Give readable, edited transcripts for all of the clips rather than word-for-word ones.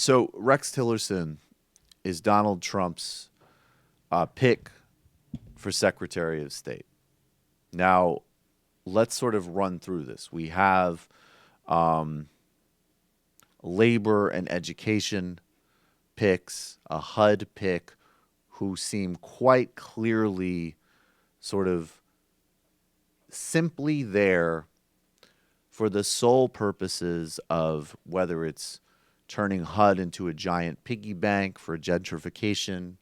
So Rex Tillerson is Donald Trump's pick for Secretary of State. Now, let's sort of run through this. We have um, labor and education picks, a HUD pick, who seem quite clearly sort of simply there for the sole purposes of whether it's turning HUD into a giant piggy bank for gentrification,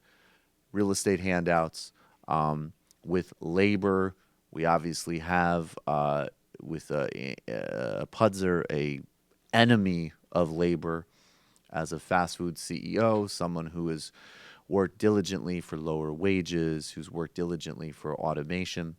real estate handouts. With labor, we obviously have with Pudzer a enemy of labor as a fast food CEO, someone who has worked diligently for lower wages, who's worked diligently for automation.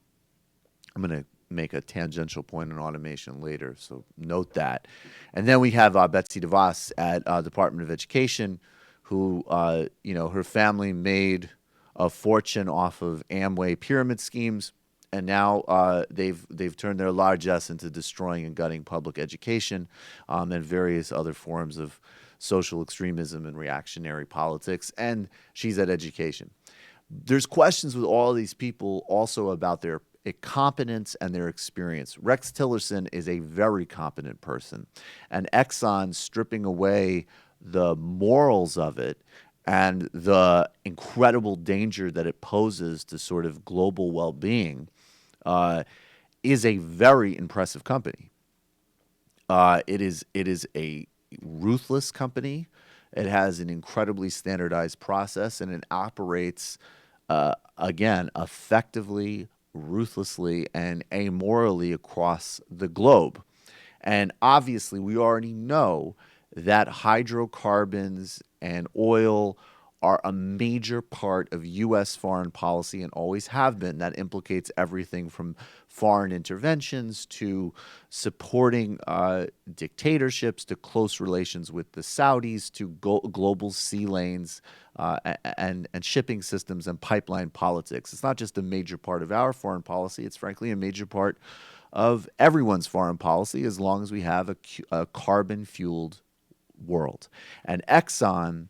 I'm going to make a tangential point on automation later, so note that. And then we have Betsy DeVos at Department of Education, who, her family made a fortune off of Amway pyramid schemes, and now they've turned their largesse into destroying and gutting public education and various other forms of social extremism and reactionary politics. And she's at education. There's questions with all of these people also about their competence and their experience. Rex Tillerson is a very competent person, and Exxon stripping away the morals of it and the incredible danger that it poses to sort of global well-being is a very impressive company. It is a ruthless company. It has an incredibly standardized process, and it operates again effectively, ruthlessly, and amorally across the globe. And obviously, we already know that hydrocarbons and oil are a major part of U.S. foreign policy and always have been. That implicates everything from foreign interventions to supporting dictatorships to close relations with the Saudis to global sea lanes and shipping systems and pipeline politics. It's not just a major part of our foreign policy. It's frankly a major part of everyone's foreign policy as long as we have a carbon-fueled world. And Exxon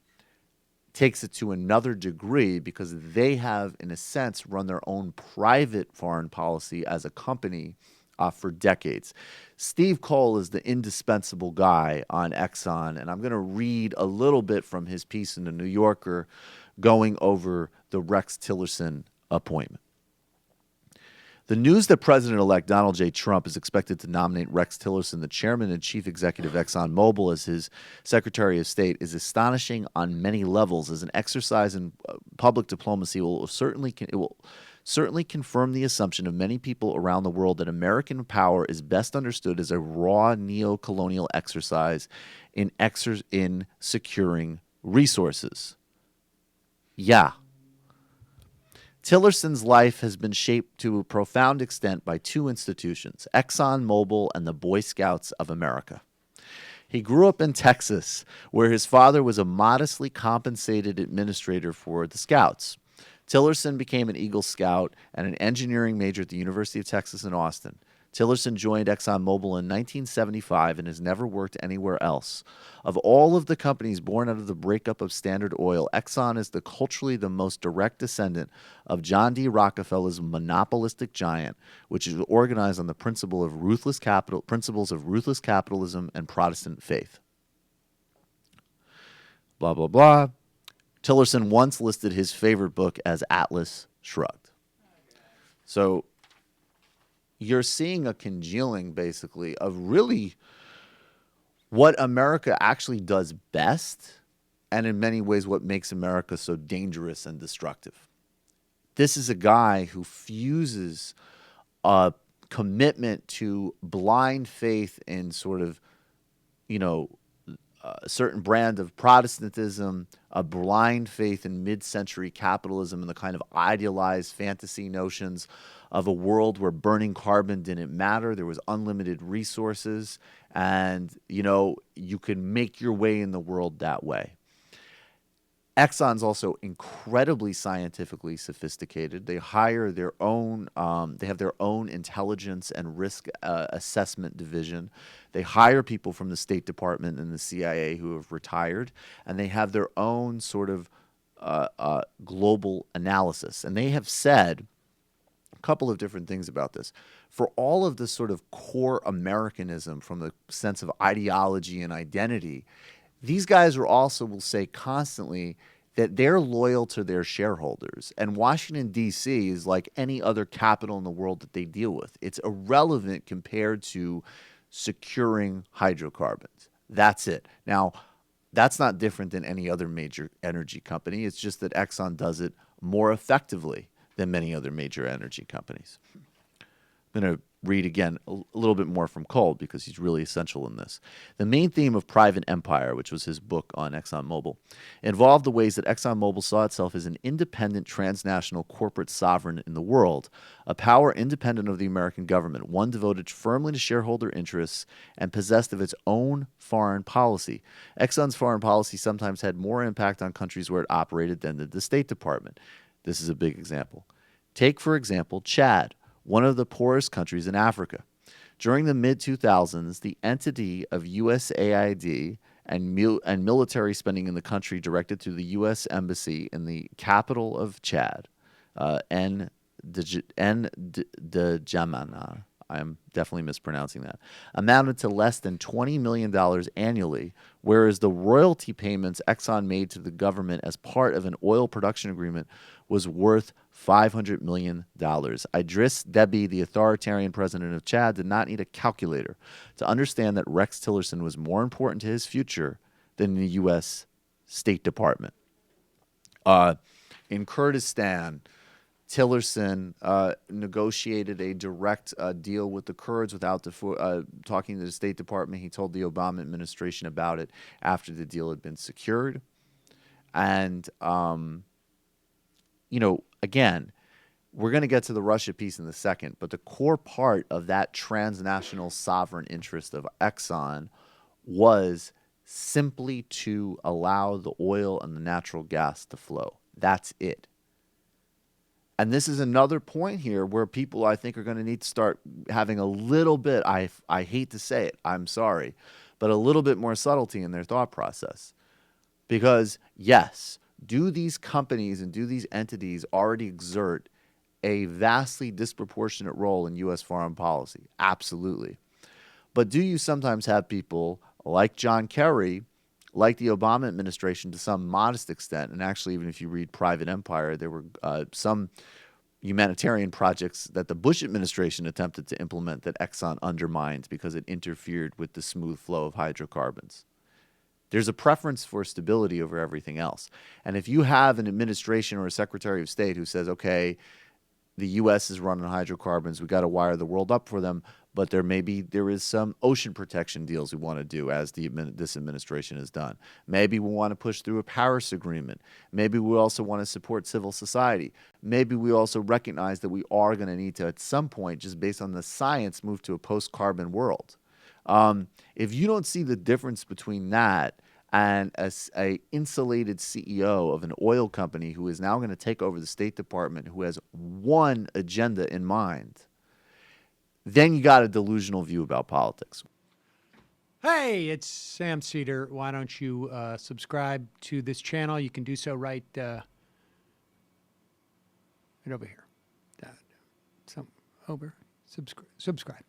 takes it to another degree because they have, in a sense, run their own private foreign policy as a company for decades. Steve Cole is the indispensable guy on Exxon, and I'm going to read a little bit from his piece in the New Yorker going over the Rex Tillerson appointment. The news that President-elect Donald J. Trump is expected to nominate Rex Tillerson, the chairman and chief executive of Exxon Mobil, as his Secretary of State is astonishing on many levels. As an exercise in public diplomacy, it will certainly confirm the assumption of many people around the world that American power is best understood as a raw neo-colonial exercise in securing resources. Yeah. Tillerson's life has been shaped to a profound extent by two institutions, Exxon Mobil and the Boy Scouts of America. He grew up in Texas, where his father was a modestly compensated administrator for the Scouts. Tillerson became an Eagle Scout and an engineering major at the University of Texas in Austin. Tillerson joined Exxon Mobil in 1975 and has never worked anywhere else. Of all of the companies born out of the breakup of Standard Oil, Exxon is culturally the most direct descendant of John D. Rockefeller's monopolistic giant, which is organized on the principles of ruthless capitalism and Protestant faith. Blah, blah, blah. Tillerson once listed his favorite book as Atlas Shrugged. So you're seeing a congealing, basically, of really what America actually does best, and in many ways what makes America so dangerous and destructive. This is a guy who fuses a commitment to blind faith in sort of, a certain brand of Protestantism, a blind faith in mid-century capitalism and the kind of idealized fantasy notions of a world where burning carbon didn't matter. There was unlimited resources, and, you can make your way in the world that way. Exxon's also incredibly scientifically sophisticated. They hire their own, they have their own intelligence and risk assessment division. They hire people from the State Department and the CIA who have retired, and they have their own sort of global analysis. And they have said a couple of different things about this. For all of this sort of core Americanism from the sense of ideology and identity, these guys are also will say constantly that they're loyal to their shareholders. And Washington, D.C. is like any other capital in the world that they deal with. It's irrelevant compared to securing hydrocarbons. That's it. Now, that's not different than any other major energy company. It's just that Exxon does it more effectively than many other major energy companies. I'm going to read again a little bit more from Cole because he's really essential in this. The main theme of Private Empire, which was his book on Exxon Mobil, involved the ways that Exxon Mobil saw itself as an independent transnational corporate sovereign in the world, a power independent of the American government, one devoted firmly to shareholder interests and possessed of its own foreign policy. Exxon's foreign policy sometimes had more impact on countries where it operated than did the State Department. This is a big example. Take, for example, Chad, one of the poorest countries in Africa. During the mid-2000s, the entity of USAID and military spending in the country directed through the U.S. Embassy in the capital of Chad, N'Djamena, I'm definitely mispronouncing that, amounted to less than $20 million annually, whereas the royalty payments Exxon made to the government as part of an oil production agreement was worth $500 million. Idriss Deby, the authoritarian president of Chad, did not need a calculator to understand that Rex Tillerson was more important to his future than the U.S. State Department. In Kurdistan, Tillerson negotiated a direct deal with the Kurds without talking to the State Department. He told the Obama administration about it after the deal had been secured. And, again, we're going to get to the Russia piece in a second, but the core part of that transnational sovereign interest of Exxon was simply to allow the oil and the natural gas to flow. That's it. And this is another point here where people, I think, are going to need to start having a little bit, I hate to say it, I'm sorry, but a little bit more subtlety in their thought process. Because, yes, do these companies and do these entities already exert a vastly disproportionate role in U.S. foreign policy? Absolutely. But do you sometimes have people like John Kerry, like the Obama administration to some modest extent, and actually even if you read Private Empire, there were some humanitarian projects that the Bush administration attempted to implement that Exxon undermined because it interfered with the smooth flow of hydrocarbons. There's a preference for stability over everything else. And if you have an administration or a Secretary of State who says, okay, the U.S. is running hydrocarbons, we got to wire the world up for them, but there is some ocean protection deals we want to do as this administration has done. Maybe we want to push through a Paris Agreement. Maybe we also want to support civil society. Maybe we also recognize that we are going to need to, at some point, just based on the science, move to a post-carbon world. If you don't see the difference between that and a insulated CEO of an oil company who is now going to take over the State Department, who has one agenda in mind, then you got a delusional view about politics. Hey, it's Sam Seder. Why don't you subscribe to this channel? You can do so right over here. Subscribe.